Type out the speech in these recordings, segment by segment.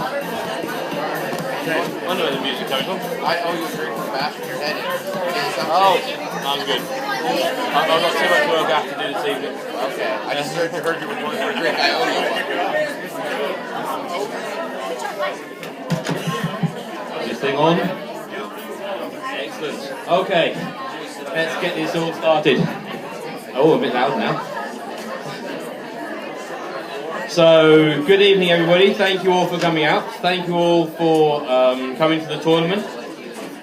I know where the music coming from. I owe you a drink for bashing your head in. Oh, I'm good. I've got too much work I have to do this evening. Okay, I just heard you were going for a drink. I owe you one. This thing on? Excellent. Okay, let's get this all started. Oh, a bit loud now. So, good evening everybody. Thank you all for coming out. Thank you all for coming to the tournament.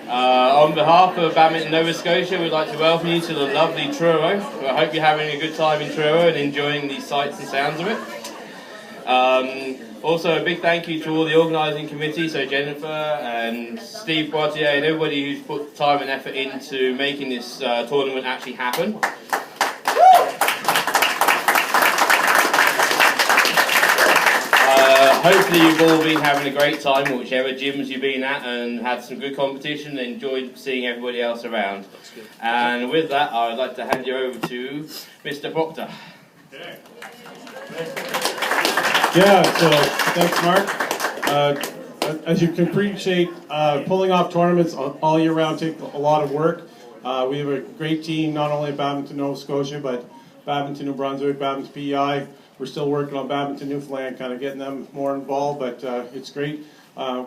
On behalf of Badminton Nova Scotia, we'd like to welcome you to the lovely Truro. I hope you're having a good time in Truro and enjoying the sights and sounds of it. Also, a big thank you to all the organising committee, so Jennifer and Steve Poitier and everybody who's put time and effort into making this tournament actually happen. Hopefully you've all been having a great time at whichever gyms you've been at and had some good competition and enjoyed seeing everybody else around. And with that, I would like to hand you over to Mr. Proctor. Okay. Yeah, so thanks, Mark. As you can appreciate, pulling off tournaments all year round takes a lot of work. We have a great team, not only at Badminton Nova Scotia, but Badminton New Brunswick, Badminton PEI. We're still working on Badminton Newfoundland, kind of getting them more involved, but it's great.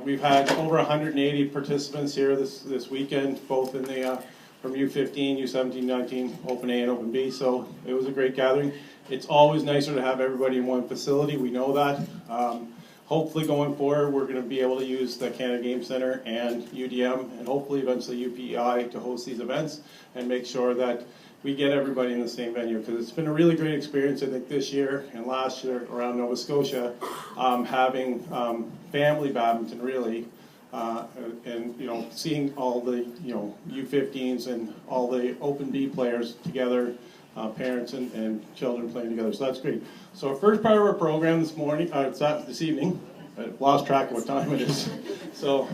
We've had over 180 participants here this weekend, both in the from U15, U17, U19, Open A and Open B, so it was a great gathering. It's always nicer to have everybody in one facility, we know that. Hopefully going forward, we're going to be able to use the Canada Game Centre and UDM, and hopefully eventually UPEI to host these events and make sure that we get everybody in the same venue, because it's been a really great experience, I think, this year and last year around Nova Scotia, having family badminton really, and seeing all the U15s and all the Open B players together, parents and children playing together. So that's great. So our first part of our program this morning, this evening. I've lost track of what time it is. So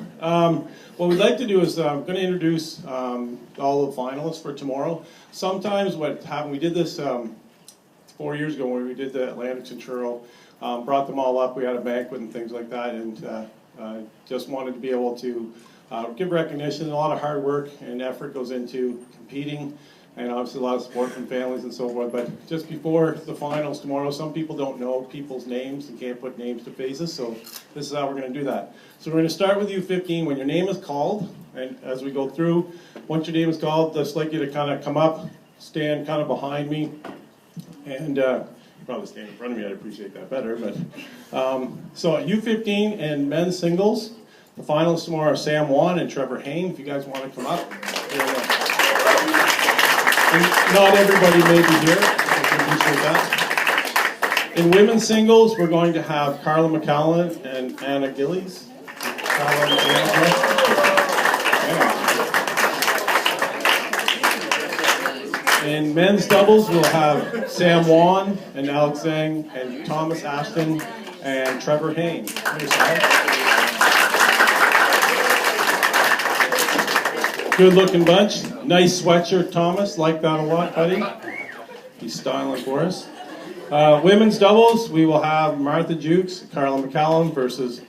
what we'd like to do is I'm going to introduce all the finalists for tomorrow. Sometimes what happened, we did this 4 years ago when we did the Atlantics and Truro, brought them all up, we had a banquet and things like that, and just wanted to be able to give recognition. A lot of hard work and effort goes into competing, and obviously a lot of support from families and so forth. But just before the finals tomorrow, some people don't know people's names and can't put names to faces, so this is how we're going to do that. So we're going to start with U15. When your name is called, and as we go through, once your name is called, I'd just like you to kind of come up, stand kind of behind me, and probably stand in front of me, I'd appreciate that better. But so at U15 and men's singles, the finalists tomorrow are Sam Wan and Trevor Hain. If you guys want to come up. And not everybody may be here, I can appreciate that. In women's singles, we're going to have Carla McCallum and Anna Gillies. In men's doubles, we'll have Sam Wan and Alex Zhang and Thomas Ashton and Trevor Hain. Good looking bunch. Nice sweatshirt, Thomas. Like that a lot, buddy. He's styling for us. Women's doubles, we will have Martha Jukes, Carla McCallum versus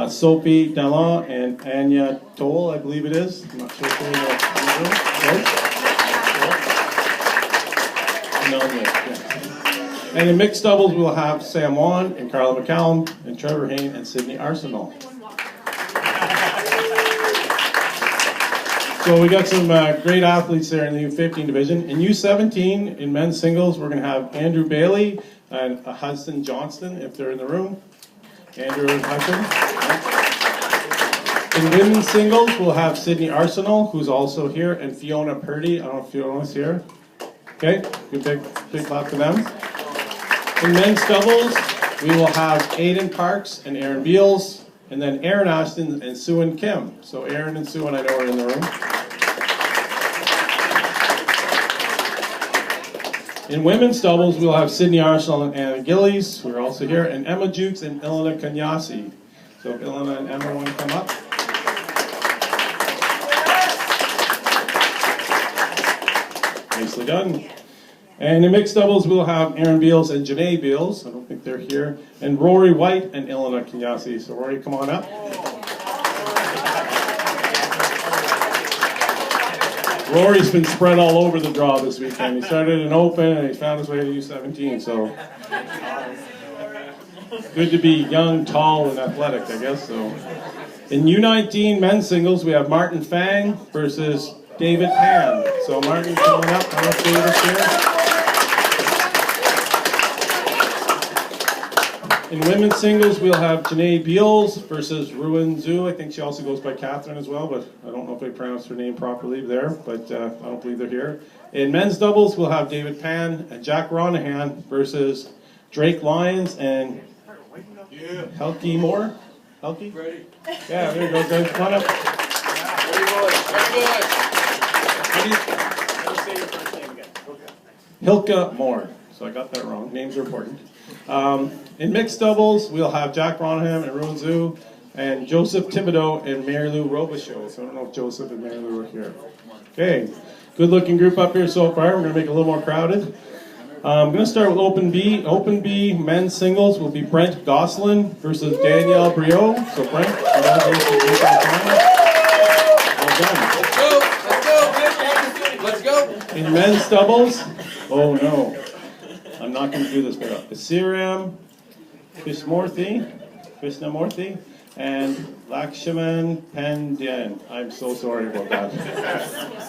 Sophie Dallon and Anya Toll, I believe it is. I'm not sure if And in mixed doubles, we'll have Sam Wan and Carla McCallum and Trevor Hain and Sydney Arsenal. So we got some great athletes there in the U15 division. In U17, in men's singles, we're going to have Andrew Bailey and Hudson Johnston, if they're in the room. Andrew and Hudson. In women's singles, we'll have Sydney Arsenal, who's also here, and Fiona Purdy. I don't know if Fiona's here. Okay, good big clap for them. In men's doubles, we will have Aiden Parks and Aaron Beals. And then Aaron Ashton and Sue Kim. So Aaron and Sue, I know, are in the room. In women's doubles, we'll have Sydney Arsenal and Anna Gillies, who are also here, and Emma Jukes and Ilana Kanyasi. So if Ilana and Emma want to come up. Nicely done. And in mixed doubles, we'll have Aaron Beals and Janae Beals. I don't think they're here. And Rory White and Ilona Kenyasi. So Rory, come on up. Rory's been spread all over the draw this weekend. He started in open and he found his way to U17. So good to be young, tall, and athletic, I guess. So in U19 men's singles, we have Martin Fang versus David Pan. So Martin coming up. I don't know if David's here. In women's singles, we'll have Janae Beals versus Ruin Zhu. I think she also goes by Catherine as well, but I don't know if I pronounced her name properly there, but I don't believe they're here. In men's doubles, we'll have David Pan and Jack Ronahan versus Drake Lyons and Helke Moore. Helke? Ready. Yeah, there you go, guys. Come on up. Ready, boys. How do you say your first name again? Hilka Moore. So I got that wrong. Names are important. In mixed doubles, we'll have Jack Ronham and Ruin Zhu, and Joseph Thibodeau and Mary Lou Robichaud. So I don't know if Joseph and Mary Lou are here. Okay, good looking group up here so far. We're going to make it a little more crowded. I'm going to start with Open B. Open B men's singles will be Brent Gosselin versus Danielle Briot. So Brent, congratulations on the final. Well done. Let's go. In men's doubles, oh no, I'm not going to do this better. Asiram Krishnamurthy and Lakshaman Pandyan. I'm so sorry about that.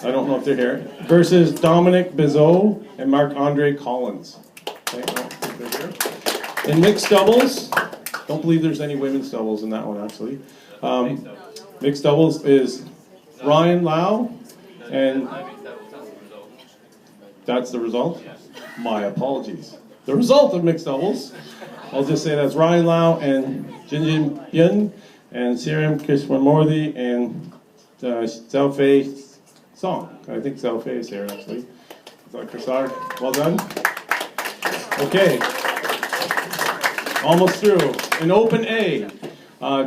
I don't know if they're here. Versus Dominic Bizot and Marc-Andre Collins. Okay, I don't think they're here. In mixed doubles, don't believe there's any women's doubles in that one actually. Mixed doubles is Ryan Lau and that's the result? My apologies. The result of mixed doubles, I'll just say that's Ryan Lau and Jinjin Yin and Sirim Krishnamurthy and Zhao Fei Song. I think Zhao Fei is here actually. Dr. Sar, well done. Okay, almost through. In Open A,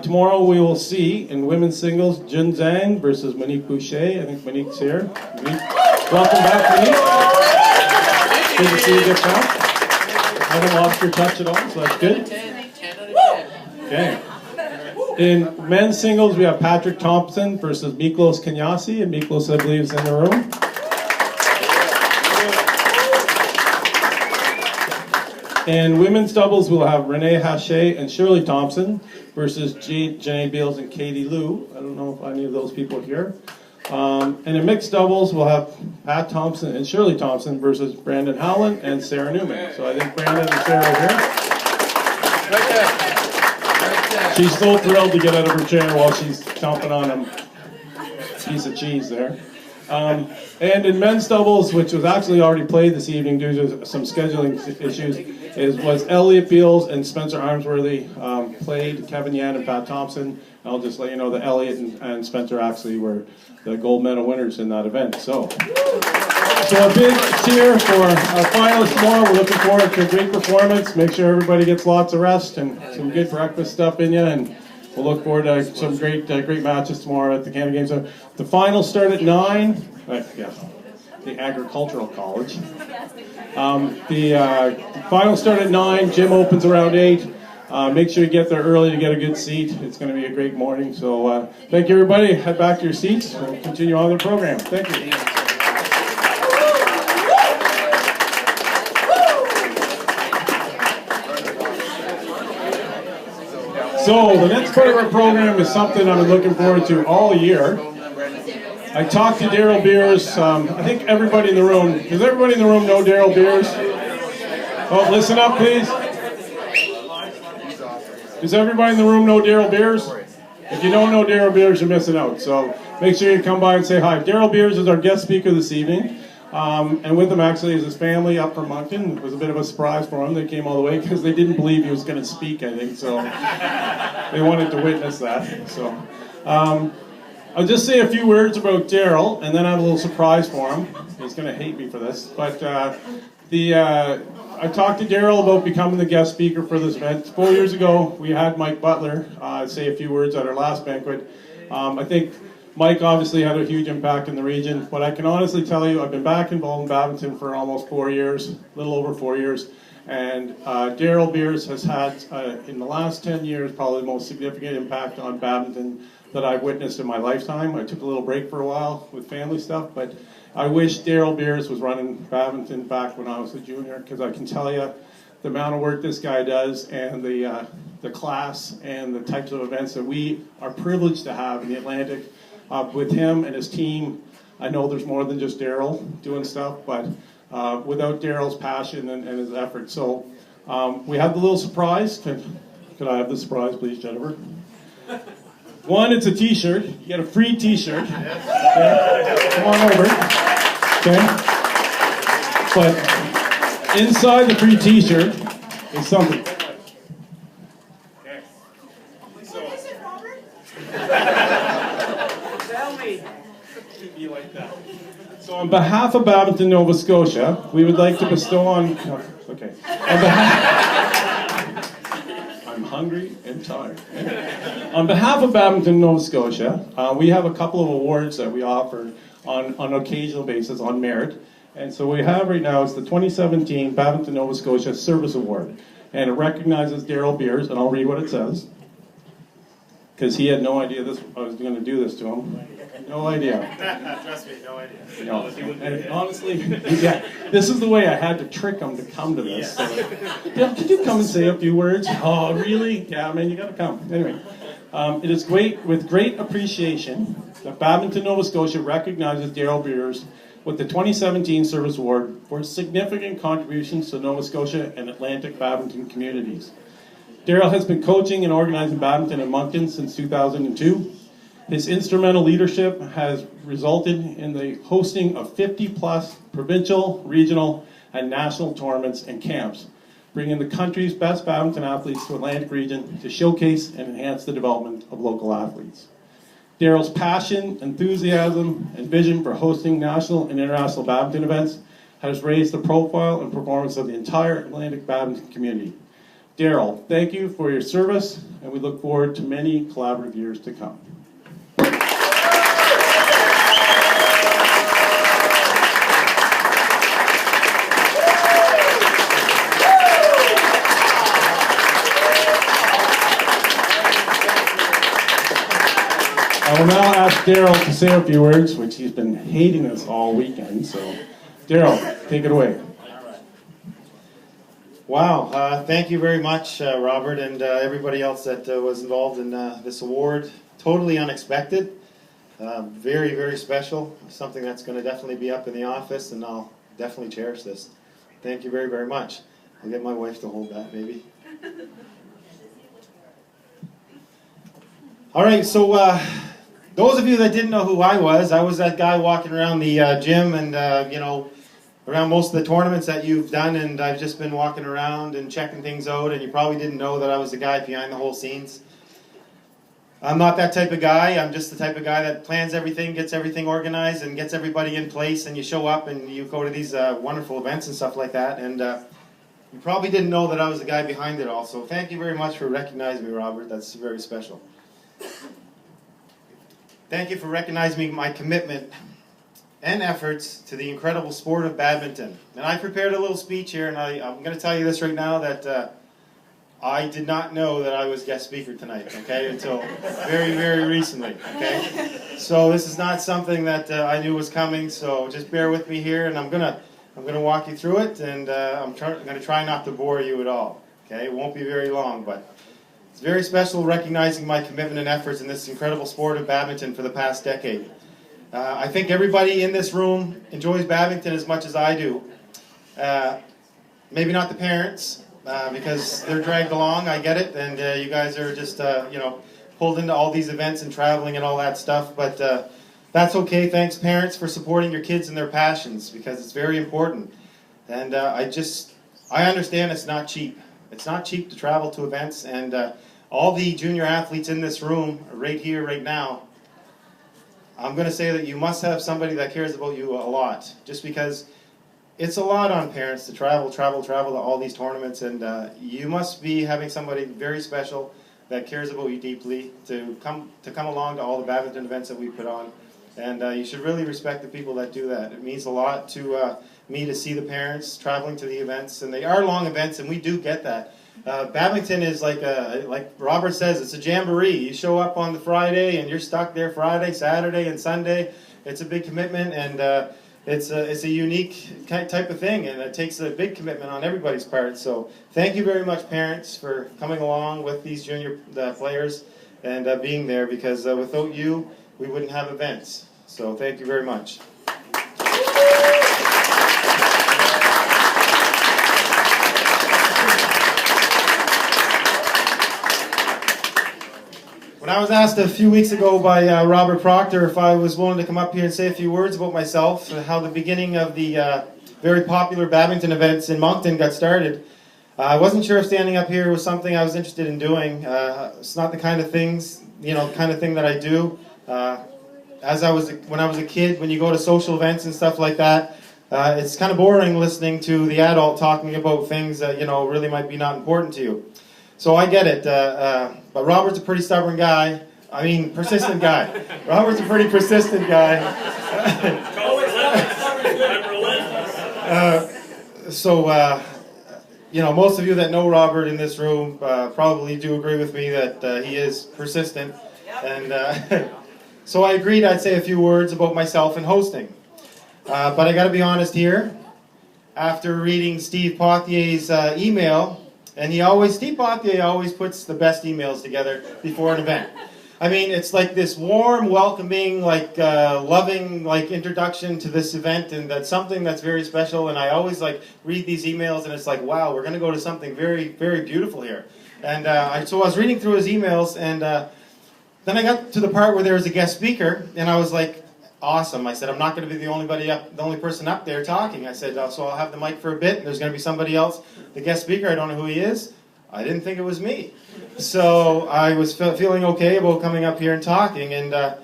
tomorrow we will see in women's singles Jun Zhang versus Monique Boucher. I think Monique's here. Monique, welcome back, Monique. Good to see you get back. I haven't lost your touch at all, so that's good. 10 out of 10. Okay. In men's singles, we have Patrick Thompson versus Miklos Kenyasi, and Miklos, I believe, is in the room. In women's doubles, we'll have Renee Hache and Shirley Thompson versus Janae Beals and Katie Liu. I don't know if any of those people are here. And in mixed doubles, we'll have Pat Thompson and Shirley Thompson versus Brandon Howland and Sarah Newman. So I think Brandon and Sarah are here. Right there. She's so thrilled to get out of her chair while she's chomping on a piece of cheese there. And in men's doubles, which was actually already played this evening due to some scheduling issues, was Elliot Beals and Spencer Armsworthy played Kevin Yan and Pat Thompson. I'll just let you know that Elliot and Spencer actually were the gold medal winners in that event. So a big cheer for our finalists tomorrow. We're looking forward to a great performance. Make sure everybody gets lots of rest and some good breakfast stuff in you. And we'll look forward to some great matches tomorrow at the Canada Games. So the finals start at 9. The Agricultural College. The finals start at 9. Gym opens around 8. Make sure you get there early to get a good seat. It's going to be a great morning. So thank you, everybody. Head back to your seats. We'll continue on the program. Thank you. So the next part of our program is something I've been looking forward to all year. I talked to Daryl Beers. I think everybody in the room, does everybody in the room know Daryl Beers? Oh, listen up, please. Does everybody in the room know Daryl Beers? If you don't know Daryl Beers, you're missing out. So make sure you come by and say hi. Daryl Beers is our guest speaker this evening. And with him actually is his family up from Moncton. It was a bit of a surprise for them. They came all the way because they didn't believe he was going to speak, I think. So they wanted to witness that. So I'll just say a few words about Daryl, and then I have a little surprise for him. He's going to hate me for this. But I talked to Daryl about becoming the guest speaker for this event. 4 years ago, we had Mike Butler say a few words at our last banquet. I think Mike obviously had a huge impact in the region, but I can honestly tell you I've been back involved in badminton for almost 4 years, a little over 4 years, and Daryl Beers has had, in the last 10 years, probably the most significant impact on badminton that I've witnessed in my lifetime. I took a little break for a while with family stuff, but I wish Daryl Beers was running badminton back when I was a junior, because I can tell you the amount of work this guy does and the class and the types of events that we are privileged to have in the Atlantic with him and his team. I know there's more than just Daryl doing stuff, but without Daryl's passion and his effort. So we have the little surprise. Could I have the surprise, please, Jennifer? One, it's a t-shirt. You get a free t-shirt. Okay. Come on over. Okay. But inside the free t-shirt is something. Okay. So, Tell me. be like that. So on behalf of Badminton, Nova Scotia, we would like to bestow on... Okay. On behalf... I'm hungry and tired. On behalf of Badminton, Nova Scotia, we have a couple of awards that we offer on an occasional basis on merit. And so what we have right now is the 2017 Badminton, Nova Scotia Service Award. And it recognizes Daryl Beers, and I'll read what it says. Because he had no idea I was going to do this to him. No idea. Trust me, no idea. No. And honestly, yeah, this is the way I had to trick him to come to this. So, yeah, could you come and say a few words? Oh, really? Yeah, man, you got to come. Anyway, it is with great appreciation that Badminton, Nova Scotia recognizes Daryl Beers with the 2017 Service Award for his significant contributions to Nova Scotia and Atlantic badminton communities. Daryl has been coaching and organizing badminton in Moncton since 2002. His instrumental leadership has resulted in the hosting of 50-plus provincial, regional, and national tournaments and camps, bringing the country's best badminton athletes to Atlantic region to showcase and enhance the development of local athletes. Daryl's passion, enthusiasm, and vision for hosting national and international badminton events has raised the profile and performance of the entire Atlantic badminton community. Daryl, thank you for your service, and we look forward to many collaborative years to come. I will now ask Daryl to say a few words, which he's been hating us all weekend. So, Daryl, take it away. Wow, thank you very much, Robert, and everybody else that was involved in this award. Totally unexpected, very, very special, something that's going to definitely be up in the office, and I'll definitely cherish this. Thank you very, very much. I'll get my wife to hold that, maybe. All right, so those of you that didn't know who I was that guy walking around the gym and, around most of the tournaments that you've done, and I've just been walking around and checking things out, and you probably didn't know that I was the guy behind the whole scenes. I'm not that type of guy. I'm just the type of guy that plans everything, gets everything organized, and gets everybody in place, and you show up and you go to these wonderful events and stuff like that, and you probably didn't know that I was the guy behind it all, so thank you very much for recognizing me, Robert. That's very special. Thank you for recognizing my commitment and efforts to the incredible sport of badminton. And I prepared a little speech here, and I'm going to tell you this right now, that I did not know that I was guest speaker tonight, okay, until very, very recently, okay? So this is not something that I knew was coming, so just bear with me here, and I'm going to walk you through it, and I'm going to try not to bore you at all, okay? It won't be very long, but it's very special recognizing my commitment and efforts in this incredible sport of badminton for the past decade. I think everybody in this room enjoys badminton as much as I do. Maybe not the parents, because they're dragged along, I get it, and you guys are just, pulled into all these events and traveling and all that stuff, but that's okay. Thanks, parents, for supporting your kids and their passions, because it's very important. And I understand it's not cheap. It's not cheap to travel to events, and all the junior athletes in this room, right here, right now, I'm going to say that you must have somebody that cares about you a lot, just because it's a lot on parents to travel to all these tournaments, and you must be having somebody very special that cares about you deeply to come along to all the badminton events that we put on. And you should really respect the people that do that. It means a lot to me to see the parents traveling to the events, and they are long events, and we do get that. Badminton is like Robert says, it's a jamboree. You show up on the Friday, and you're stuck there Friday, Saturday, and Sunday. It's a big commitment, and it's a unique type of thing, and it takes a big commitment on everybody's part. So thank you very much, parents, for coming along with these junior players and being there, because without you, we wouldn't have events. So thank you very much. When I was asked a few weeks ago by Robert Proctor if I was willing to come up here and say a few words about myself, how the beginning of the very popular badminton events in Moncton got started, I wasn't sure if standing up here was something I was interested in doing. It's not the kind of thing that I do. When I was a kid, when you go to social events and stuff like that, it's kind of boring listening to the adult talking about things that really might be not important to you. So I get it, but Robert's a pretty stubborn guy. I mean, persistent guy. Robert's a pretty persistent guy. Most of you that know Robert in this room probably do agree with me that he is persistent. And so I agreed I'd say a few words about myself and hosting. But I got to be honest here. After reading Steve Pothier's email, and Steve Pothier always puts the best emails together before an event. I mean, it's like this warm, welcoming, loving, introduction to this event, and that's something that's very special. And I always read these emails, and it's like, wow, we're going to go to something very, very beautiful here. And so I was reading through his emails, and then I got to the part where there was a guest speaker, and I was like, awesome. I said, I'm not going to be the only person up there talking. I said, so I'll have the mic for a bit, and there's going to be somebody else. The guest speaker, I don't know who he is. I didn't think it was me. So I was feeling okay about coming up here and talking, and a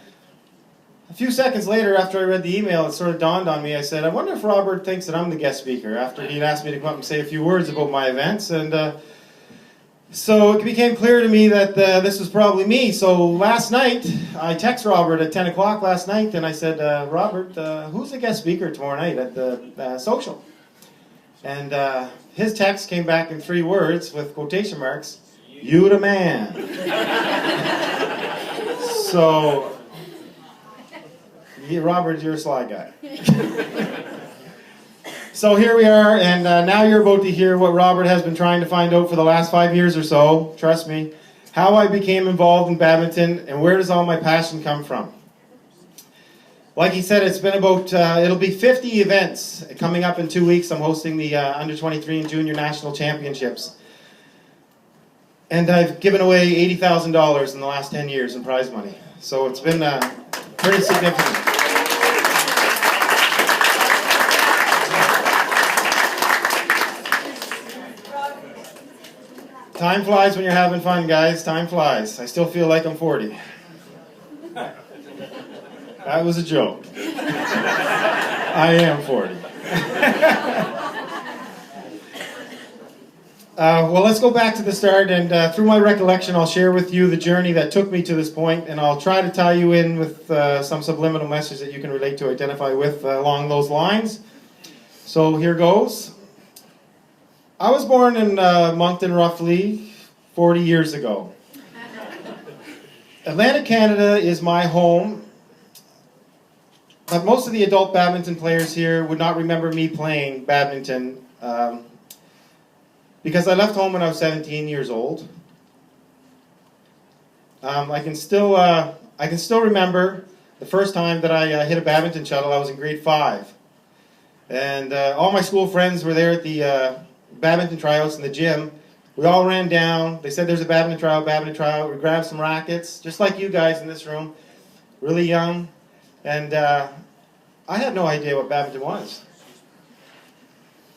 few seconds later, after I read the email, it sort of dawned on me. I said, I wonder if Robert thinks that I'm the guest speaker, after he'd asked me to come up and say a few words about my events. And so it became clear to me that this was probably me. So last night, I texted Robert at 10 o'clock last night, and I said, Robert, who's the guest speaker tomorrow night at the social? And his text came back in 3 words with quotation marks, you the man. So, Robert, you're a sly guy. So here we are, and now you're about to hear what Robert has been trying to find out for the last 5 years or so, trust me, how I became involved in badminton, and where does all my passion come from. Like he said, it's been about, it'll be 50 events coming up in 2 weeks. I'm hosting the Under-23 and Junior National Championships. And I've given away $80,000 in the last 10 years in prize money. So it's been pretty significant. Time flies when you're having fun, guys. Time flies. I still feel like I'm 40. That was a joke. I am 40. Well, let's go back to the start, and through my recollection, I'll share with you the journey that took me to this point, and I'll try to tie you in with some subliminal message that you can relate to, identify with along those lines. So here goes. I was born in Moncton roughly 40 years ago. Atlantic Canada is my home. But most of the adult badminton players here would not remember me playing badminton because I left home when I was 17 years old. I can still remember the first time that I hit a badminton shuttle. I was in grade 5, and all my school friends were there at the badminton tryouts in the gym. We all ran down. They said there's a badminton tryout. We grabbed some rackets, just like you guys in this room, really young. And I had no idea what badminton was.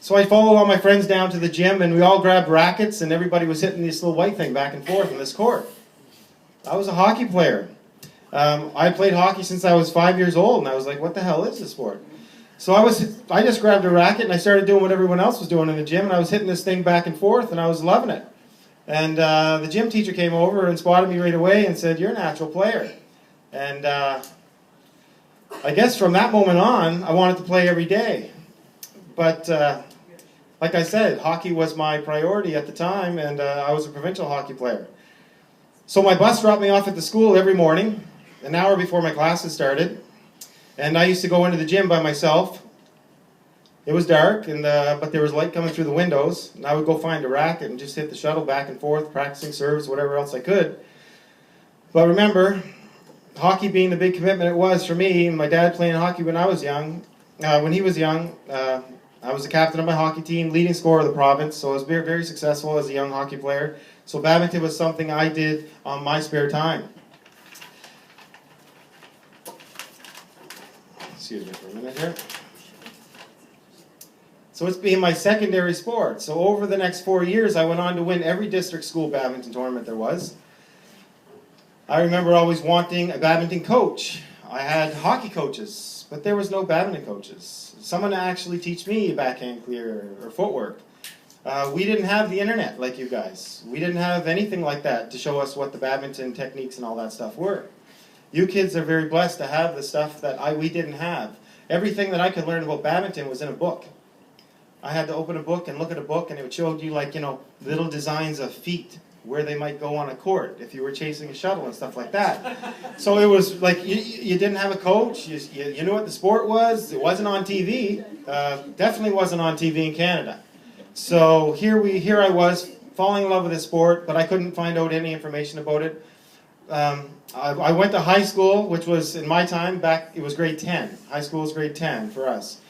So I followed all my friends down to the gym, and we all grabbed rackets, and everybody was hitting this little white thing back and forth on this court. I was a hockey player. I played hockey since I was 5 years old, and I was like, what the hell is this sport? So I just grabbed a racket, and I started doing what everyone else was doing in the gym, and I was hitting this thing back and forth, and I was loving it. And the gym teacher came over and spotted me right away and said, "You're a natural player." And I guess from that moment on, I wanted to play every day. But like I said, hockey was my priority at the time, and I was a provincial hockey player. So my bus dropped me off at the school every morning, an hour before my classes started. And I used to go into the gym by myself. It was dark, but there was light coming through the windows. And I would go find a racket and just hit the shuttle back and forth, practicing serves, whatever else I could. But remember, hockey being the big commitment it was for me, and my dad playing hockey when I was young. When he was young, I was the captain of my hockey team, leading scorer of the province, so I was very, very successful as a young hockey player. So badminton was something I did on my spare time. Excuse me for a minute here. So it's been my secondary sport. So over the next 4 years, I went on to win every district school badminton tournament there was. I remember always wanting a badminton coach. I had hockey coaches, but there was no badminton coaches. Someone to actually teach me backhand clear or footwork. We didn't have the internet like you guys. We didn't have anything like that to show us what the badminton techniques and all that stuff were. You kids are very blessed to have the stuff that we didn't have. Everything that I could learn about badminton was in a book. I had to open a book and look at a book, and it would show you, like, little designs of feet, where they might go on a court if you were chasing a shuttle and stuff like that. So it was like you didn't have a coach. You knew what the sport was. It wasn't on TV. Definitely wasn't on TV in Canada. So here I was falling in love with this sport, but I couldn't find out any information about it. I went to high school, which was, in my time, it was grade 10. High school was grade 10 for us.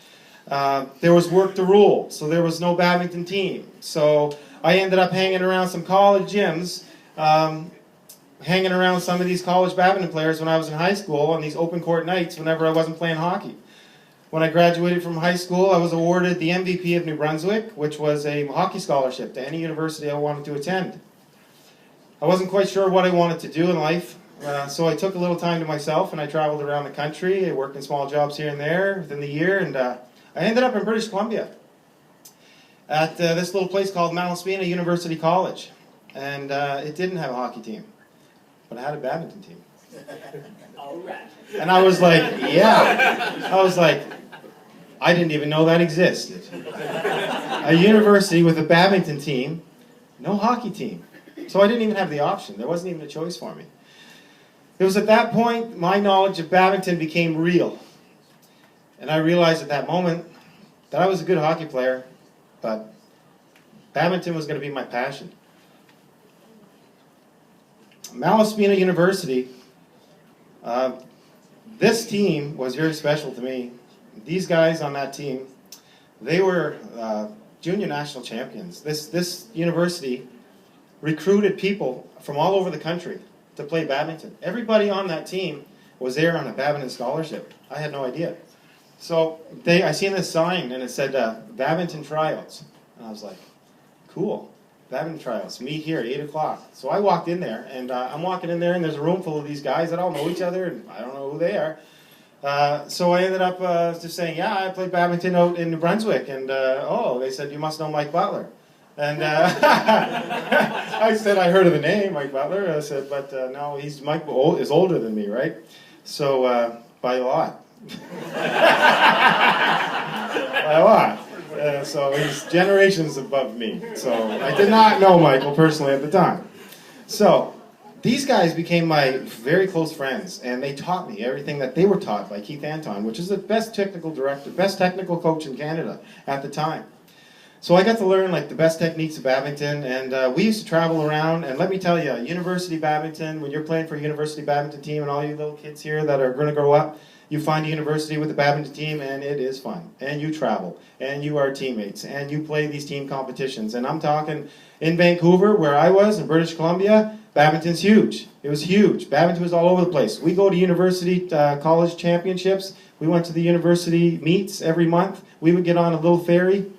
There was work to rule, so there was no badminton team. So I ended up hanging around some college gyms, hanging around some of these college badminton players when I was in high school on these open court nights whenever I wasn't playing hockey. When I graduated from high school, I was awarded the MVP of New Brunswick, which was a hockey scholarship to any university I wanted to attend. I wasn't quite sure what I wanted to do in life, so I took a little time to myself and I traveled around the country. I worked in small jobs here and there within the year, and I ended up in British Columbia at this little place called Malaspina University College. And it didn't have a hockey team, but it had a badminton team. All right. And I was like, yeah. I was like, I didn't even know that existed. A university with a badminton team, no hockey team. So I didn't even have the option. There wasn't even a choice for me. It was at that point my knowledge of badminton became real. And I realized at that moment that I was a good hockey player, but badminton was going to be my passion. Malaspina University, this team was very special to me. These guys on that team, they were junior national champions. This university recruited people from all over the country to play badminton. Everybody on that team was there on a badminton scholarship. I had no idea. So I seen this sign and it said badminton tryouts. And I was like, cool, badminton tryouts, meet here at 8 o'clock. So I walked in there, and I'm walking in there, and there's a room full of these guys that all know each other, and I don't know who they are. So I ended up just saying, yeah, I played badminton out in New Brunswick. And they said, you must know Mike Butler. And I said, I heard of the name, Mike Butler. I said, but no, Mike is older than me, right? So by a lot. By a lot. So he's generations above me. So I did not know Michael personally at the time. So these guys became my very close friends, and they taught me everything that they were taught by Keith Anton, which is the best technical director, best technical coach in Canada at the time. So I got to learn the best techniques of badminton, and we used to travel around, and let me tell you, university badminton, when you're playing for a university badminton team, and all you little kids here that are going to grow up, you find a university with a badminton team, and it is fun. And you travel, and you are teammates, and you play these team competitions. And I'm talking in Vancouver, where I was, in British Columbia, badminton's huge. It was huge. Badminton was all over the place. We go to university college championships. We went to the university meets every month. We would get on a little ferry.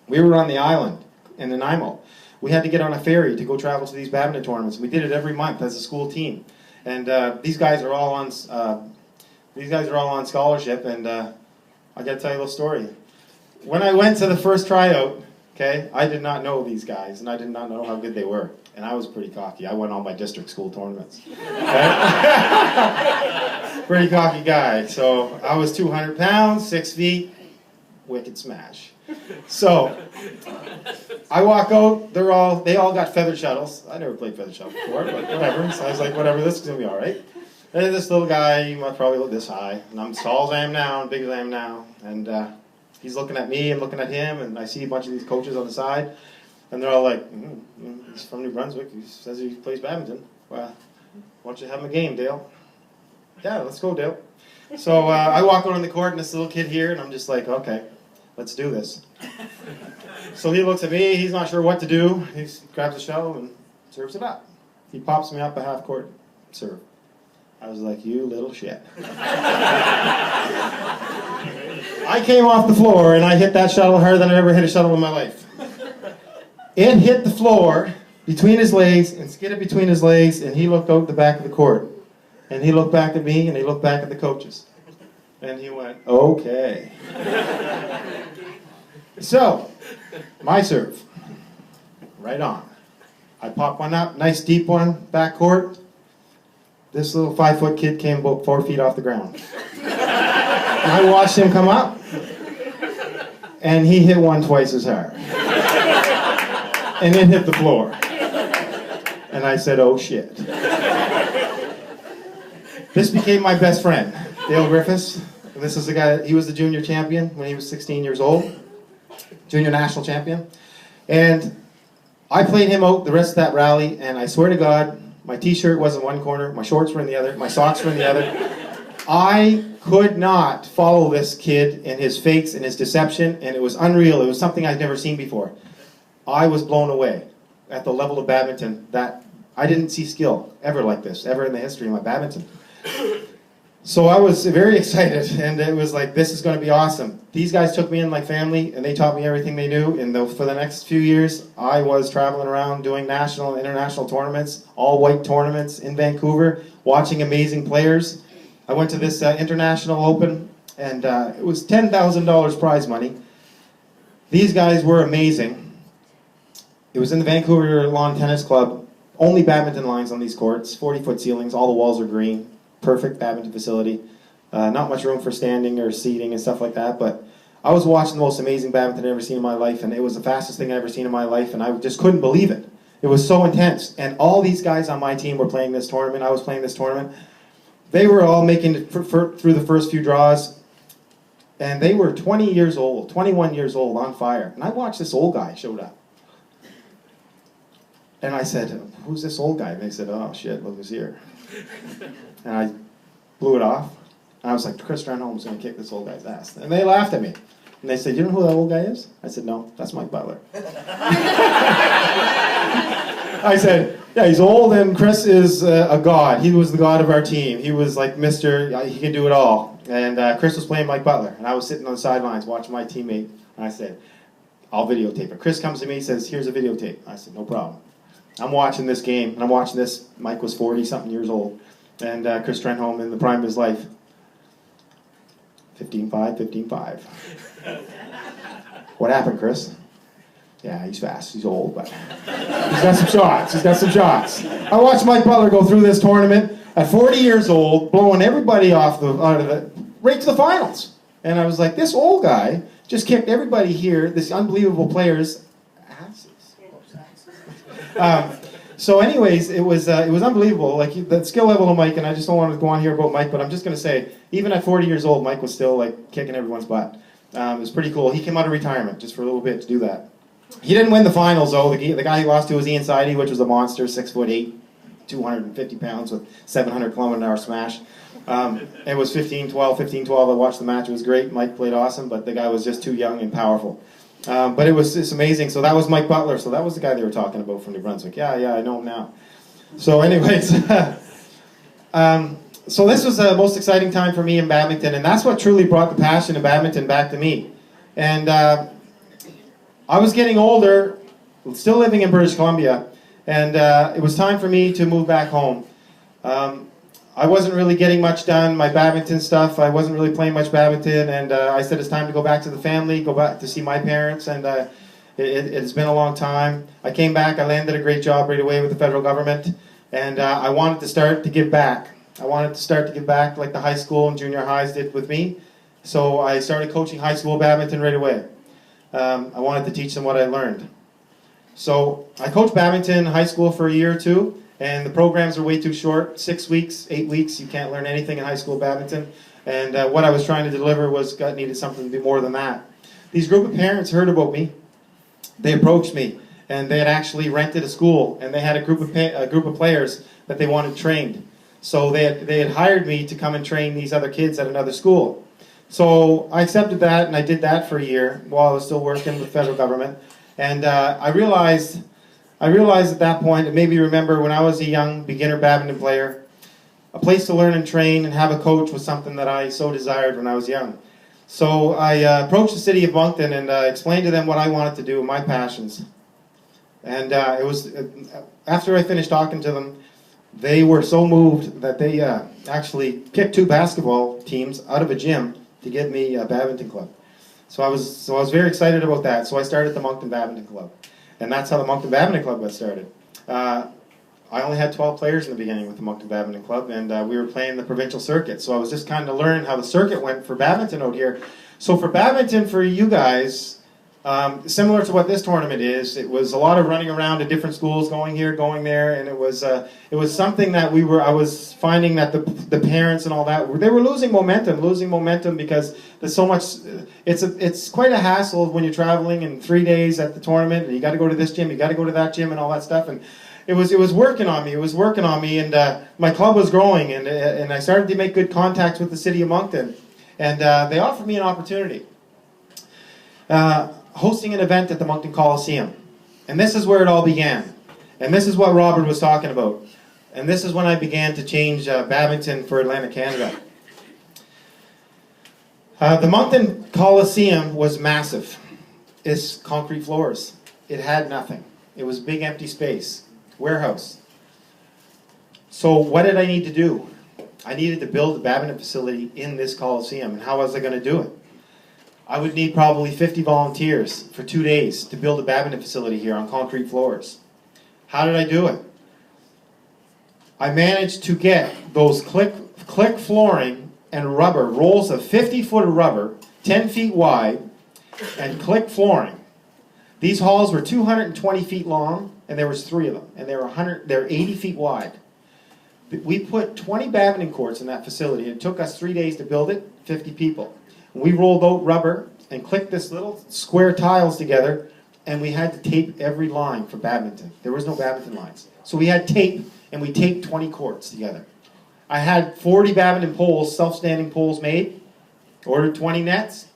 We were on the island in Nanaimo. We had to get on a ferry to go travel to these badminton tournaments. We did it every month as a school team. And these guys are all on scholarship, and I got to tell you a little story. When I went to the first tryout, okay, I did not know these guys, and I did not know how good they were. And I was pretty cocky. I won all my district school tournaments. Pretty cocky guy. So I was 200 pounds, 6 feet, wicked smash. So I walk out, they all got feather shuttles. I never played feather shuttle before, but whatever. So I was like, whatever, this is gonna be all right. And this little guy, he must probably look this high, and I'm as tall as I am now, and big as I am now, and he's looking at me, I'm looking at him, and I see a bunch of these coaches on the side, and they're all like, he's from New Brunswick, he says he plays badminton. Well, why don't you have him a game, Dale? Yeah, let's go, Dale. So I walk out on the court, and this little kid here, and I'm just like, okay, let's do this. So he looks at me, he's not sure what to do. He grabs the shuttle and serves it up. He pops me up a half court serve. I was like, you little shit. I came off the floor and I hit that shuttle harder than I ever hit a shuttle in my life. It hit the floor between his legs and skidded between his legs, and he looked out the back of the court. And he looked back at me and he looked back at the coaches. And he went, okay. So, my serve. Right on. I pop one up, nice deep one, back court. This little 5-foot kid came about 4 feet off the ground. And I watched him come up, and he hit one twice as hard. And it hit the floor. And I said, oh shit. This became my best friend, Dale Griffiths. And this is the guy, he was the junior champion when he was 16 years old. Junior national champion. And I played him out the rest of that rally, and I swear to God, my t-shirt was in one corner, my shorts were in the other, my socks were in the other. I could not follow this kid and his fakes and his deception, and it was unreal. It was something I'd never seen before. I was blown away at the level of badminton that I didn't see skill ever like this, ever in the history of my badminton. So I was very excited, and it was like, this is going to be awesome. These guys took me in like family, and they taught me everything they knew. And for the next few years, I was traveling around doing national and international tournaments, all-white tournaments in Vancouver, watching amazing players. I went to this International Open, and it was $10,000 prize money. These guys were amazing. It was in the Vancouver Lawn Tennis Club. Only badminton lines on these courts, 40-foot ceilings, all the walls are green. Perfect badminton facility. Not much room for standing or seating and stuff like that, but I was watching the most amazing badminton I've ever seen in my life, and it was the fastest thing I've ever seen in my life, and I just couldn't believe it. It was so intense, and all these guys on my team were playing this tournament. I was playing this tournament. They were all making it through the first few draws, and they were 20 years old, 21 years old, on fire. And I watched this old guy showed up. And I said, who's this old guy? And they said, oh shit, look who's here. And I blew it off. And I was like, Chris Trenholm's going to kick this old guy's ass. And they laughed at me. And they said, you know who that old guy is? I said, no, that's Mike Butler. I said, yeah, he's old, and Chris is a god. He was the god of our team. He was like Mr. He can do it all. And Chris was playing Mike Butler. And I was sitting on the sidelines watching my teammate. And I said, I'll videotape it. Chris comes to me and says, here's a videotape. I said, no problem. I'm watching this game, and I'm watching this. Mike was 40-something years old. And Chris Trenholm in the prime of his life. 15-5, 15-5. What happened, Chris? Yeah, he's fast. He's old, but he's got some shots. He's got some shots. I watched Mike Butler go through this tournament at 40 years old, blowing everybody out of it, right to the finals. And I was like, this old guy just kicked everybody here, this unbelievable players' asses. So anyways, it was unbelievable. Like the skill level of Mike, and I just don't want to go on here about Mike, but I'm just going to say, even at 40 years old, Mike was still like kicking everyone's butt. It was pretty cool. He came out of retirement just for a little bit to do that. He didn't win the finals though. The guy he lost to was Ian Sidey, which was a monster, 6'8", 250 pounds with 700 km/h smash. It was 15-12, 15-12. I watched the match. It was great. Mike played awesome, but the guy was just too young and powerful. But it's amazing. So that was Mike Butler. So that was the guy they were talking about from New Brunswick. Yeah, I know him now. So anyways, so this was the most exciting time for me in badminton, and that's what truly brought the passion of badminton back to me. And I was getting older, still living in British Columbia, and it was time for me to move back home. I wasn't really getting much done, my badminton stuff. I wasn't really playing much badminton, and I said it's time to go back to the family, go back to see my parents, and It's been a long time. I came back, I landed a great job right away with the federal government, and I wanted to start to give back. I wanted to start to give back like the high school and junior highs did with me. So I started coaching high school badminton right away. I wanted to teach them what I learned. So I coached badminton in high school for a year or two, and the programs are way too short. 6 weeks, 8 weeks, you can't learn anything in high school badminton. And what I was trying to deliver needed something to be more than that. These group of parents heard about me. They approached me, and they had actually rented a school, and they had a group of players that they wanted trained. So they had hired me to come and train these other kids at another school. So I accepted that, and I did that for a year while I was still working with the federal government. And I realized at that point, and maybe you remember when I was a young beginner badminton player, a place to learn and train and have a coach was something that I so desired when I was young. So I approached the city of Moncton and explained to them what I wanted to do, my passions. And it was after I finished talking to them, they were so moved that they actually kicked 2 basketball teams out of a gym to give me a badminton club. So I was very excited about that. So I started the Moncton Badminton Club, and that's how the Moncton Badminton Club got started. I only had 12 players in the beginning with the Moncton Badminton Club, and we were playing the provincial circuit. So I was just kind of learning how the circuit went for badminton out here. So for badminton, for you guys, similar to what this tournament is, it was a lot of running around to different schools, going here, going there, and it was something that I was finding that the parents and all that, they were losing momentum because there's so much. It's quite a hassle when you're traveling in 3 days at the tournament, and you got to go to this gym, you got to go to that gym, and all that stuff, and it was working on me, and my club was growing, and I started to make good contacts with the city of Moncton, and they offered me an opportunity. Hosting an event at the Moncton Coliseum. And this is where it all began. And this is what Robert was talking about. And this is when I began to change badminton for Atlantic Canada. The Moncton Coliseum was massive. It's concrete floors. It had nothing. It was big empty space. Warehouse. So what did I need to do? I needed to build a badminton facility in this Coliseum. And how was I going to do it? I would need probably 50 volunteers for 2 days to build a badminton facility here on concrete floors. How did I do it? I managed to get those click flooring and rubber, rolls of 50 foot of rubber, 10 feet wide, and click flooring. These halls were 220 feet long, and there was 3 of them, and they're 80 feet wide. We put 20 badminton courts in that facility. It took us 3 days to build it, 50 people. We rolled out rubber and clicked this little square tiles together, and we had to tape every line for badminton. There was no badminton lines. So we had tape, and we taped 20 courts together. I had 40 badminton poles, self-standing poles made, ordered 20 nets,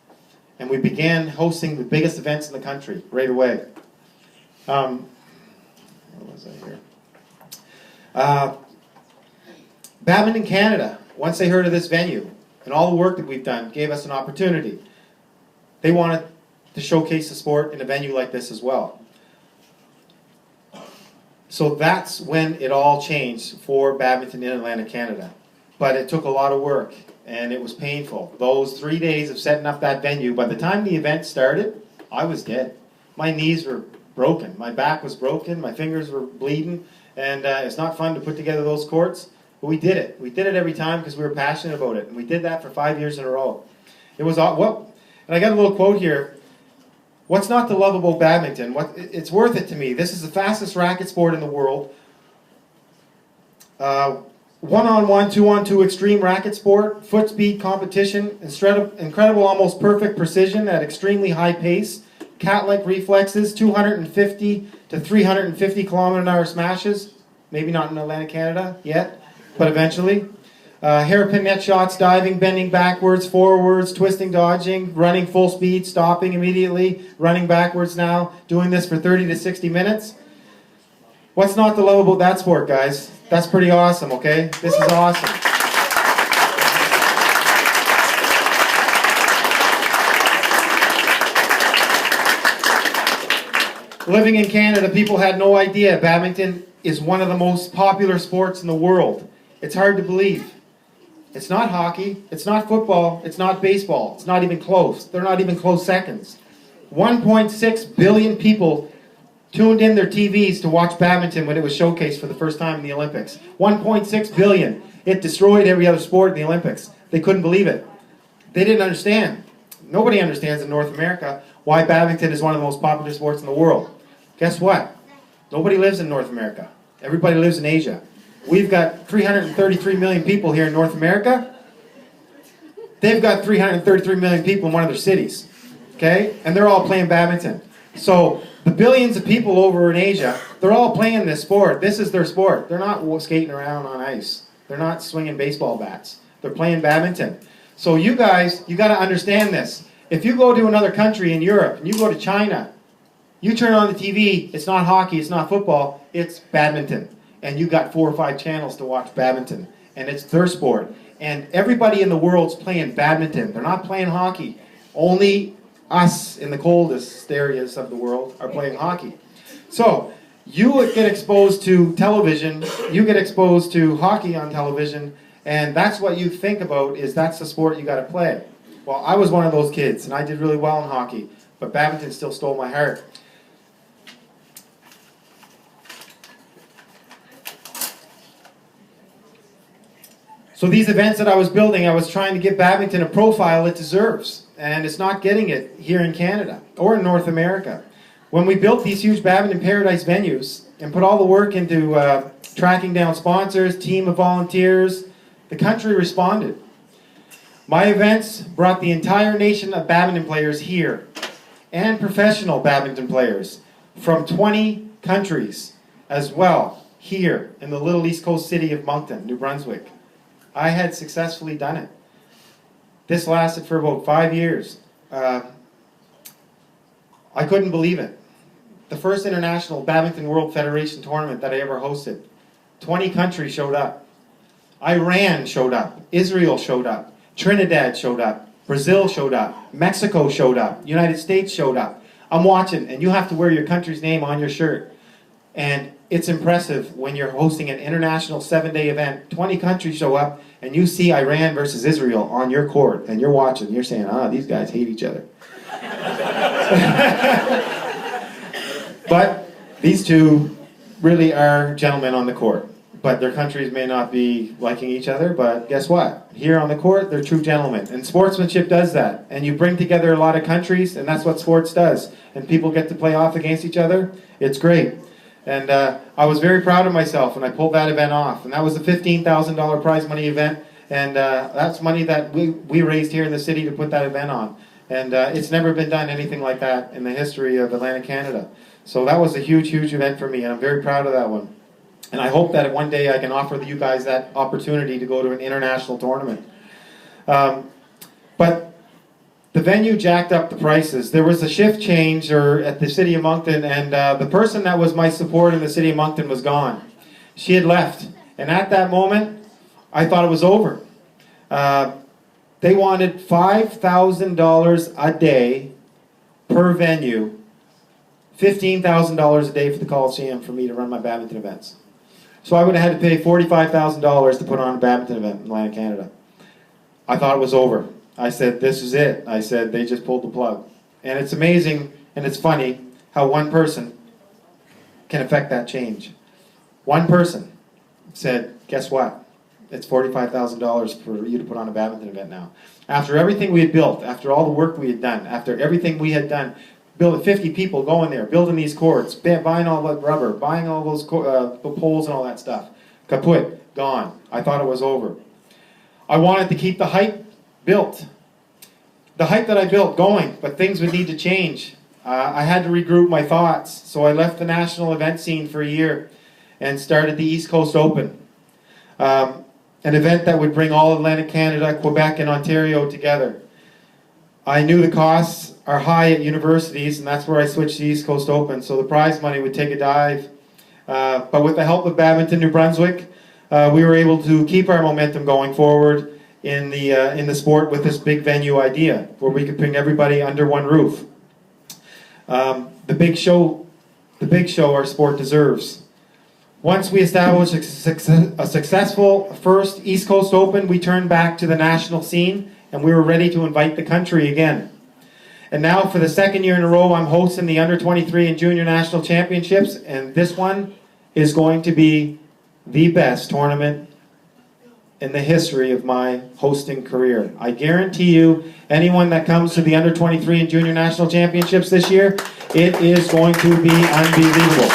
and we began hosting the biggest events in the country right away. Where was I here? Badminton Canada, once they heard of this venue, and all the work that we've done, gave us an opportunity. They wanted to showcase the sport in a venue like this as well. So that's when it all changed for badminton in Atlantic Canada. But it took a lot of work, and it was painful. Those 3 days of setting up that venue, by the time the event started, I was dead. My knees were broken. My back was broken. My fingers were bleeding. And it's not fun to put together those courts. But we did it. We did it every time because we were passionate about it. And we did that for 5 years in a row. It was what? And I got a little quote here. What's not to love about badminton? It's worth it to me. This is the fastest racket sport in the world. One-on-one, two-on-two extreme racket sport, foot speed competition, incredible almost perfect precision at extremely high pace, cat-like reflexes, 250 to 350 km/h smashes. Maybe not in Atlantic Canada yet, but eventually. Hairpin net shots, diving, bending backwards, forwards, twisting, dodging, running full speed, stopping immediately, running backwards now, doing this for 30 to 60 minutes. What's not to love about that sport, guys? That's pretty awesome, okay? This is awesome. Living in Canada, people had no idea badminton is one of the most popular sports in the world. It's hard to believe. It's not hockey, it's not football, it's not baseball, it's not even close. They're not even close seconds. 1.6 billion people tuned in their TVs to watch badminton when it was showcased for the first time in the Olympics. 1.6 billion. It destroyed every other sport in the Olympics. They couldn't believe it. They didn't understand. Nobody understands in North America why badminton is one of the most popular sports in the world. Guess what? Nobody lives in North America. Everybody lives in Asia. We've got 333 million people here in North America. They've got 333 million people in one of their cities. Okay? And they're all playing badminton. So the billions of people over in Asia, they're all playing this sport. This is their sport. They're not skating around on ice. They're not swinging baseball bats. They're playing badminton. So you guys, you got to understand this. If you go to another country in Europe, and you go to China, you turn on the TV, it's not hockey, it's not football, it's badminton. And you got 4 or 5 channels to watch badminton. And it's their sport. And everybody in the world's playing badminton. They're not playing hockey. Only us in the coldest areas of the world are playing hockey. So you would get exposed to television, you get exposed to hockey on television, and that's what you think about is that's the sport you got to play. Well, I was one of those kids, and I did really well in hockey, but badminton still stole my heart. So these events that I was building, I was trying to give badminton a profile it deserves. And it's not getting it here in Canada or in North America. When we built these huge Badminton Paradise venues and put all the work into tracking down sponsors, team of volunteers, the country responded. My events brought the entire nation of badminton players here and professional badminton players from 20 countries as well here in the little East Coast city of Moncton, New Brunswick. I had successfully done it. This lasted for about 5 years. I couldn't believe it. The first International Badminton World Federation tournament that I ever hosted, 20 countries showed up. Iran showed up. Israel showed up. Trinidad showed up. Brazil showed up. Mexico showed up. United States showed up. I'm watching, and you have to wear your country's name on your shirt. And it's impressive when you're hosting an international 7-day event, 20 countries show up, and you see Iran versus Israel on your court, and you're watching, you're saying, these guys hate each other. But these two really are gentlemen on the court. But their countries may not be liking each other, but guess what? Here on the court, they're true gentlemen. And sportsmanship does that. And you bring together a lot of countries, and that's what sports does. And people get to play off against each other. It's great. And I was very proud of myself when I pulled that event off. And that was a $15,000 prize money event. And that's money that we raised here in the city to put that event on. And it's never been done anything like that in the history of Atlantic Canada. So that was a huge, huge event for me. And I'm very proud of that one. And I hope that one day I can offer you guys that opportunity to go to an international tournament. But the venue jacked up the prices. There was a shift change at the city of Moncton, and the person that was my support in the city of Moncton was gone. She had left. And at that moment, I thought it was over. They wanted $5,000 a day per venue, $15,000 a day for the Coliseum for me to run my badminton events. So I would have had to pay $45,000 to put on a badminton event in Atlantic Canada. I thought it was over. I said, this is it. I said, they just pulled the plug. And it's amazing and it's funny how one person can affect that change. One person said, guess what? It's $45,000 for you to put on a badminton event now. After everything we had built, after all the work we had done, after everything we had done, building 50 people going there, building these courts, buying all that rubber, buying all those poles and all that stuff. Kaput, gone. I thought it was over. I wanted to keep the hype built. The hype that I built going, but things would need to change. I had to regroup my thoughts, so I left the national event scene for a year and started the East Coast Open. An event that would bring all Atlantic Canada, Quebec, and Ontario together. I knew the costs are high at universities, and that's where I switched to East Coast Open, so the prize money would take a dive. But with the help of Badminton New Brunswick, we were able to keep our momentum going forward in the sport with this big venue idea, where we could bring everybody under one roof. The big show our sport deserves. Once we established a successful first East Coast Open, we turned back to the national scene, and we were ready to invite the country again. And now for the second year in a row, I'm hosting the Under-23 and Junior National Championships, and this one is going to be the best tournament in the history of my hosting career. I guarantee you, anyone that comes to the Under-23 and Junior National Championships this year, it is going to be unbelievable.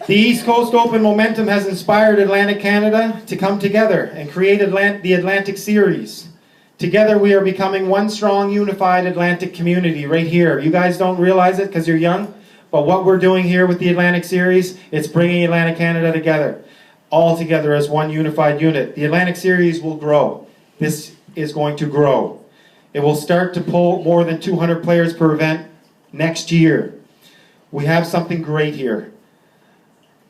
The East Coast Open momentum has inspired Atlantic Canada to come together and create the Atlantic Series. Together we are becoming one strong, unified Atlantic community right here. You guys don't realize it because you're young, but what we're doing here with the Atlantic Series, it's bringing Atlantic Canada together, all together as one unified unit. The Atlantic Series will grow. This is going to grow. It will start to pull more than 200 players per event next year. We have something great here.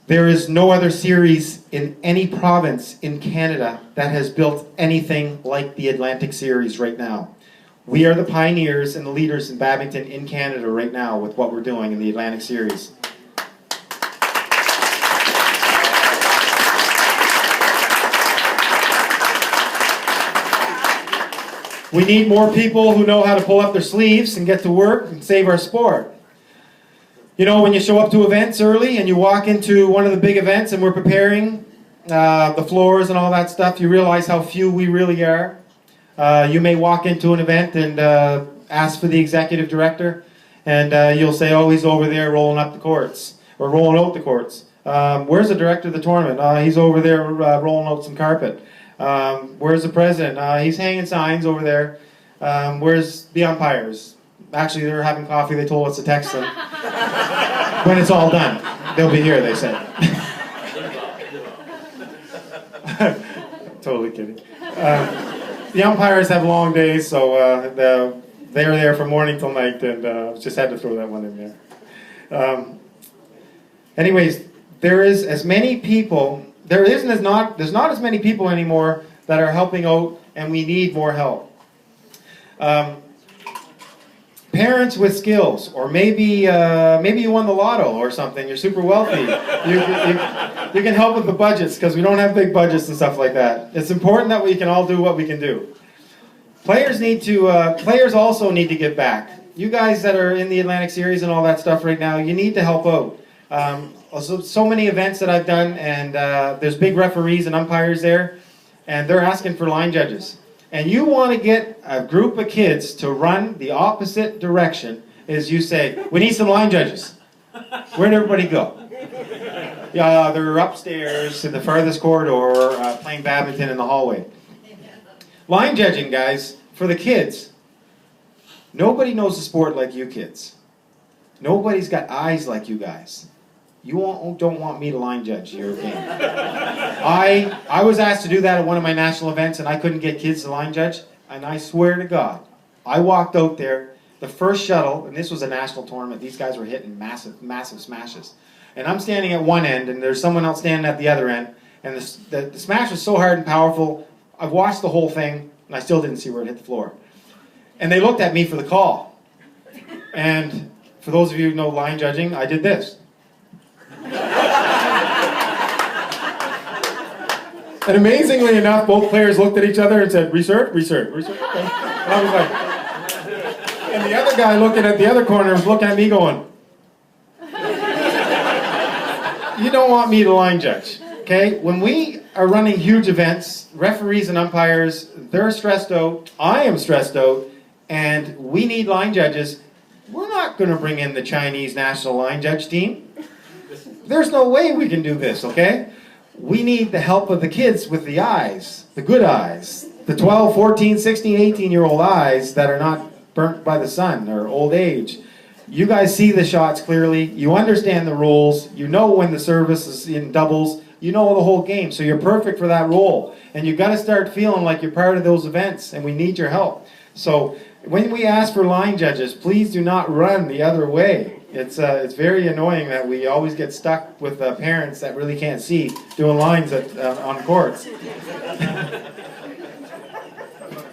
There is no other series in any province in Canada that has built anything like the Atlantic Series right now. We are the pioneers and the leaders in badminton in Canada right now with what we're doing in the Atlantic Series. We need more people who know how to pull up their sleeves and get to work and save our sport. You know, when you show up to events early and you walk into one of the big events and we're preparing the floors and all that stuff, you realize how few we really are. You may walk into an event and ask for the executive director, and you'll say, oh, he's over there rolling up the courts, or rolling out the courts. Where's the director of the tournament? He's over there rolling out some carpet. Where's the president? He's hanging signs over there. Where's the umpires? Actually, they're having coffee. They told us to text them. When it's all done, they'll be here, they said. Totally kidding. The umpires have long days, so they're there from morning till night, and just had to throw that one in there. Anyways, there's not as many people anymore that are helping out, and we need more help. Parents with skills, or maybe you won the lotto or something, you're super wealthy. You can help with the budgets, because we don't have big budgets and stuff like that. It's important that we can all do what we can do. Players also need to give back. You guys that are in the Atlantic Series and all that stuff right now, you need to help out. So many events that I've done, and there's big referees and umpires there, and they're asking for line judges. And you want to get a group of kids to run the opposite direction, is you say, we need some line judges. Where'd everybody go? Yeah, they're upstairs in the farthest corridor playing badminton in the hallway. Line judging, guys, for the kids. Nobody knows the sport like you kids. Nobody's got eyes like you guys. You don't want me to line judge your game. I was asked to do that at one of my national events, and I couldn't get kids to line judge. And I swear to God, I walked out there, the first shuttle, and this was a national tournament. These guys were hitting massive, massive smashes. And I'm standing at one end, and there's someone else standing at the other end. And the smash was so hard and powerful, I've watched the whole thing, and I still didn't see where it hit the floor. And they looked at me for the call. And for those of you who know line judging, I did this. And amazingly enough, both players looked at each other and said, "Reserve, reserve, reserve." And I was like, and the other guy looking at the other corner was looking at me going, "You don't want me to line judge." Okay? When we are running huge events, referees and umpires, they're stressed out, I am stressed out, and we need line judges. We're not going to bring in the Chinese national line judge team. There's no way we can do this, okay? We need the help of the kids with the eyes, the good eyes, the 12, 14, 16, 18-year-old eyes that are not burnt by the sun or old age. You guys see the shots clearly. You understand the rules. You know when the service is in doubles. You know the whole game, so you're perfect for that role. And you've got to start feeling like you're part of those events, and we need your help. So when we ask for line judges, please do not run the other way. It's very annoying that we always get stuck with parents that really can't see doing lines on courts.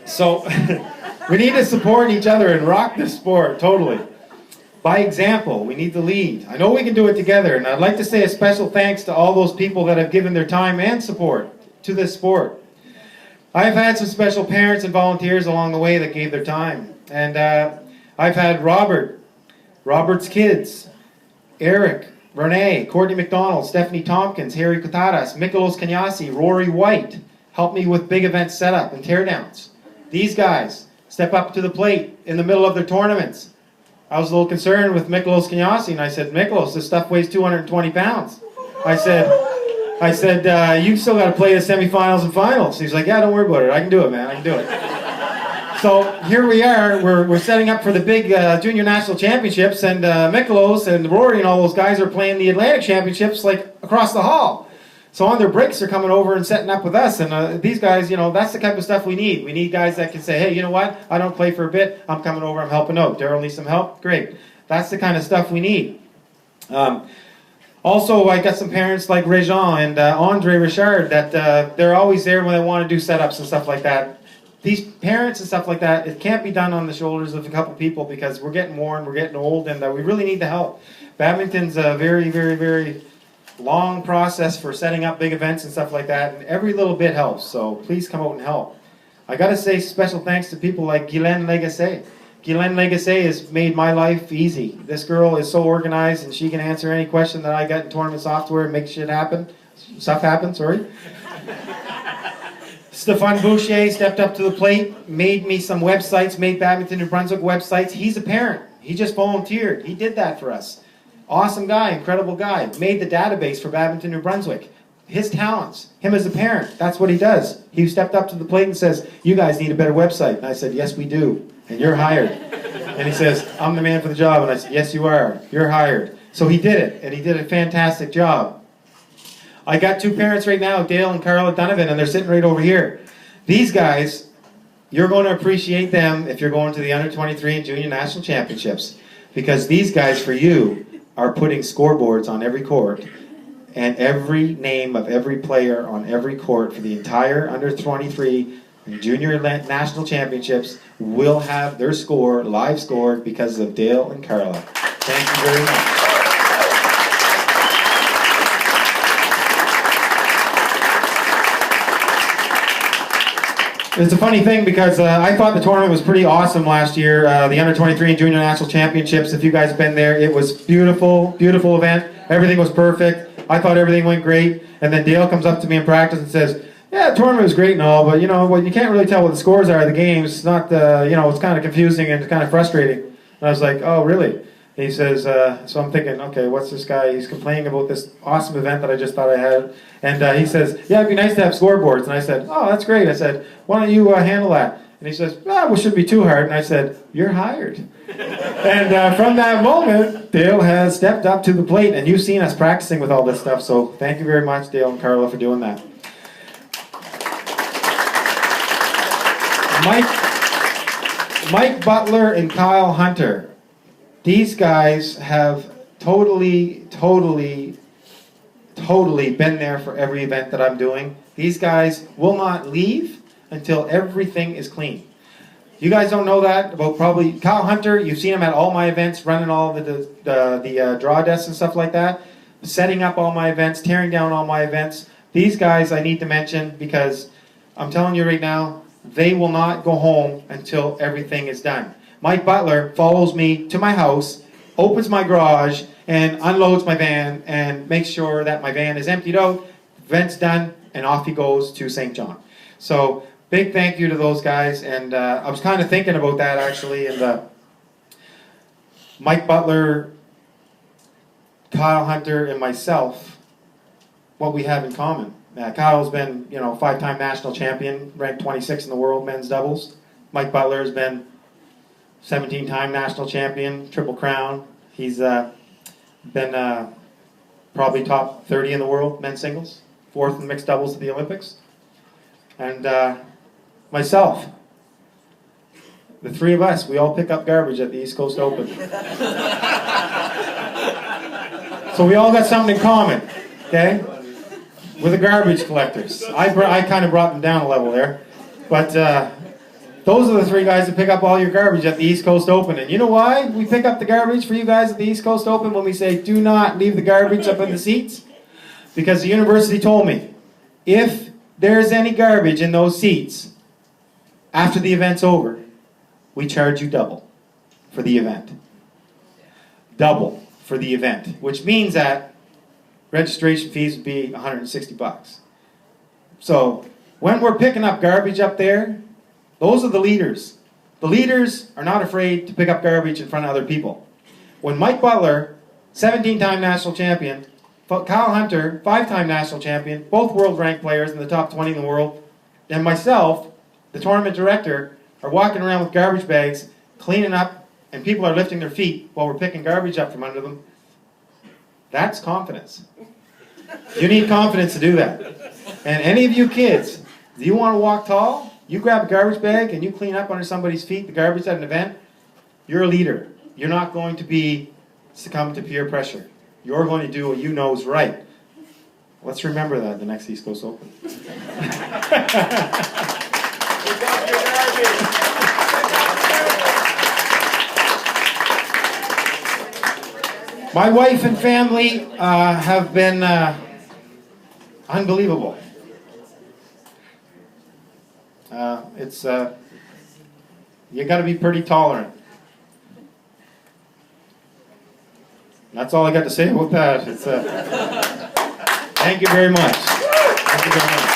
So we need to support each other and rock this sport totally. By example, we need to lead. I know we can do it together, and I'd like to say a special thanks to all those people that have given their time and support to this sport. I've had some special parents and volunteers along the way that gave their time. And I've had Robert's kids, Eric, Renee, Courtney McDonald, Stephanie Tompkins, Harry Kutaras, Mikolos Kanyasi, Rory White help me with big event setup and teardowns. These guys step up to the plate in the middle of their tournaments. I was a little concerned with Mikolos Kanyasi, and I said, Mikolos, this stuff weighs 220 pounds. I said, you still got to play the semifinals and finals. He's like, yeah, don't worry about it. I can do it, man. I can do it. So here we are. We're setting up for the big junior national championships, and Mikolos and Rory and all those guys are playing the Atlantic championships like across the hall. So on their breaks, they're coming over and setting up with us. And these guys, that's the type of stuff we need. We need guys that can say, hey, you know what? I don't play for a bit. I'm coming over. I'm helping out. Daryl needs some help. Great. That's the kind of stuff we need. Also, I got some parents like Réjean and Andre Richard that they're always there when they want to do setups and stuff like that. These parents and stuff like that, it can't be done on the shoulders of a couple people because we're getting worn, we're getting old, and we really need the help. Badminton's a very, very, very long process for setting up big events and stuff like that, and every little bit helps, so please come out and help. I got to say special thanks to people like Guylaine Lagacé. Guylaine Lagacé has made my life easy. This girl is so organized, and she can answer any question that I got in tournament software and make shit happen. Stuff happen, sorry. Stéphane Boucher stepped up to the plate, made me some websites, made Badminton New Brunswick websites. He's a parent. He just volunteered. He did that for us. Awesome guy, incredible guy. Made the database for Badminton New Brunswick. His talents, him as a parent, that's what he does. He stepped up to the plate and says, you guys need a better website. And I said, yes, we do. And you're hired. And he says, I'm the man for the job. And I said, yes, you are. You're hired. So he did it, and he did a fantastic job. I got two parents right now, Dale and Carla Donovan, and they're sitting right over here. These guys, you're going to appreciate them if you're going to the Under-23 and Junior National Championships. Because these guys, for you, are putting scoreboards on every court, and every name of every player on every court for the entire Under-23 and Junior National Championships will have their score live scored because of Dale and Carla. Thank you very much. It's a funny thing because I thought the tournament was pretty awesome last year. The Under-23 and Junior National Championships, if you guys have been there, it was beautiful, beautiful event. Everything was perfect. I thought everything went great. And then Dale comes up to me in practice and says, yeah, the tournament was great and all, but you can't really tell what the scores are of the games. It's not, it's kind of confusing and it's kind of frustrating. And I was like, oh, really? And he says, so I'm thinking, okay, what's this guy? He's complaining about this awesome event that I just thought I had. And he says, yeah, it'd be nice to have scoreboards. And I said, oh, that's great. I said, why don't you handle that? And he says, well, it shouldn't be too hard. And I said, you're hired. And from that moment, Dale has stepped up to the plate. And you've seen us practicing with all this stuff. So thank you very much, Dale and Carla, for doing that. Mike Butler and Kyle Hunter. These guys have totally been there for every event that I'm doing. These guys will not leave until everything is clean. You guys don't know that about probably Kyle Hunter. You've seen him at all my events, running all the draw desks and stuff like that, setting up all my events, tearing down all my events. These guys I need to mention because I'm telling you right now, they will not go home until everything is done. Mike Butler follows me to my house, opens my garage, and unloads my van and makes sure that my van is emptied out, vent's done, and off he goes to St. John. So big thank you to those guys, and I was kind of thinking about that actually, and Mike Butler, Kyle Hunter, and myself, what we have in common. Kyle's been, 5-time national champion, ranked 26 in the world men's doubles. Mike Butler has been 17-time national champion, Triple Crown. He's been probably top 30 in the world, men's singles, 4th in mixed doubles at the Olympics. And myself, the three of us, we all pick up garbage at the East Coast Open. So we all got something in common, okay? We're the garbage collectors. I kind of brought them down a level there. But Those are the three guys that pick up all your garbage at the East Coast Open. And you know why we pick up the garbage for you guys at the East Coast Open when we say do not leave the garbage up in the seats? Because the university told me, if there's any garbage in those seats after the event's over, we charge you double for the event. Double for the event, which means that registration fees would be $160. So when we're picking up garbage up there, those are the leaders. The leaders are not afraid to pick up garbage in front of other people. When Mike Butler, 17-time national champion, Kyle Hunter, 5-time national champion, both world-ranked players in the top 20 in the world, and myself, the tournament director, are walking around with garbage bags, cleaning up, and people are lifting their feet while we're picking garbage up from under them. That's confidence. You need confidence to do that. And any of you kids, do you want to walk tall? You grab a garbage bag and you clean up under somebody's feet the garbage at an event, you're a leader. You're not going to succumb to peer pressure. You're going to do what you know is right. Let's remember that at the next East Coast Open. My wife and family have been unbelievable. You got to be pretty tolerant. That's all I got to say about that. Thank you very much. Thank you very much.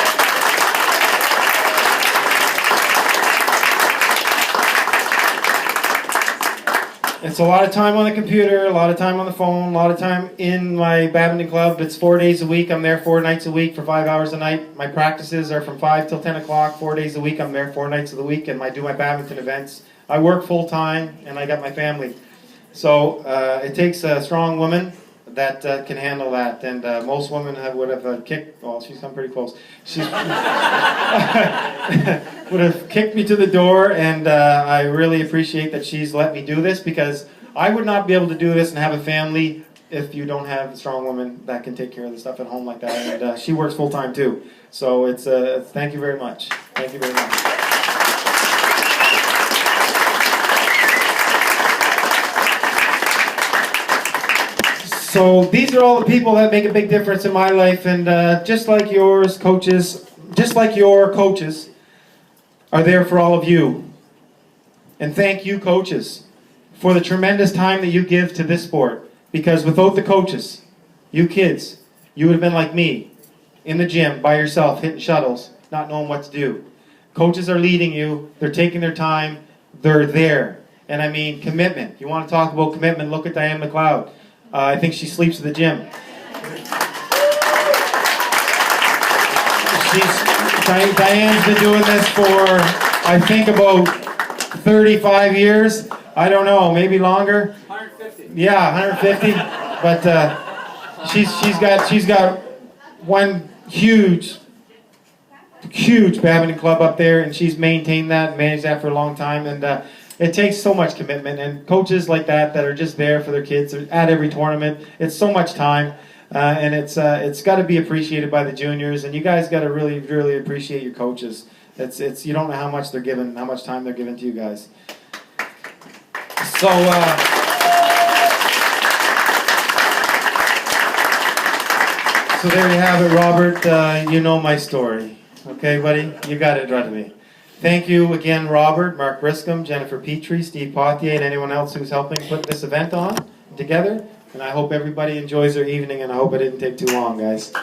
It's a lot of time on the computer, a lot of time on the phone, a lot of time in my badminton club. It's 4 days a week. I'm there 4 nights a week for 5 hours a night. My practices are from 5 till 10 o'clock, 4 days a week. I'm there 4 nights of the week, and I do my badminton events. I work full time, and I got my family. So it takes a strong woman that can handle that. And most women would have kicked, well, she's come pretty close. She would have kicked me to the door, and I really appreciate that she's let me do this, because I would not be able to do this and have a family if you don't have a strong woman that can take care of the stuff at home like that. And she works full time too. So it's thank you very much. Thank you very much. So these are all the people that make a big difference in my life, and just like yours, coaches, just like your coaches are there for all of you. And thank you, coaches, for the tremendous time that you give to this sport, because without the coaches, you kids, you would have been like me, in the gym by yourself, hitting shuttles, not knowing what to do. Coaches are leading you, they're taking their time, they're there. And I mean, commitment. You want to talk about commitment, look at Diane McLeod. I think she sleeps at the gym. Diane's been doing this for, I think, about 35 years. I don't know, maybe longer. 150. Yeah, 150. But she's got one huge badminton club up there, and she's maintained that and managed that for a long time. And it takes so much commitment, and coaches like that are just there for their kids at every tournament. It's so much time, and it's got to be appreciated by the juniors, and you guys got to really, really appreciate your coaches. It's you don't know how much they're giving, how much time they're giving to you guys. So so there you have it, Robert. You know my story, okay, buddy? You got it in front of me. Thank you again, Robert, Mark Briscom, Jennifer Petrie, Steve Pothier, and anyone else who's helping put this event on together. And I hope everybody enjoys their evening, and I hope it didn't take too long, guys.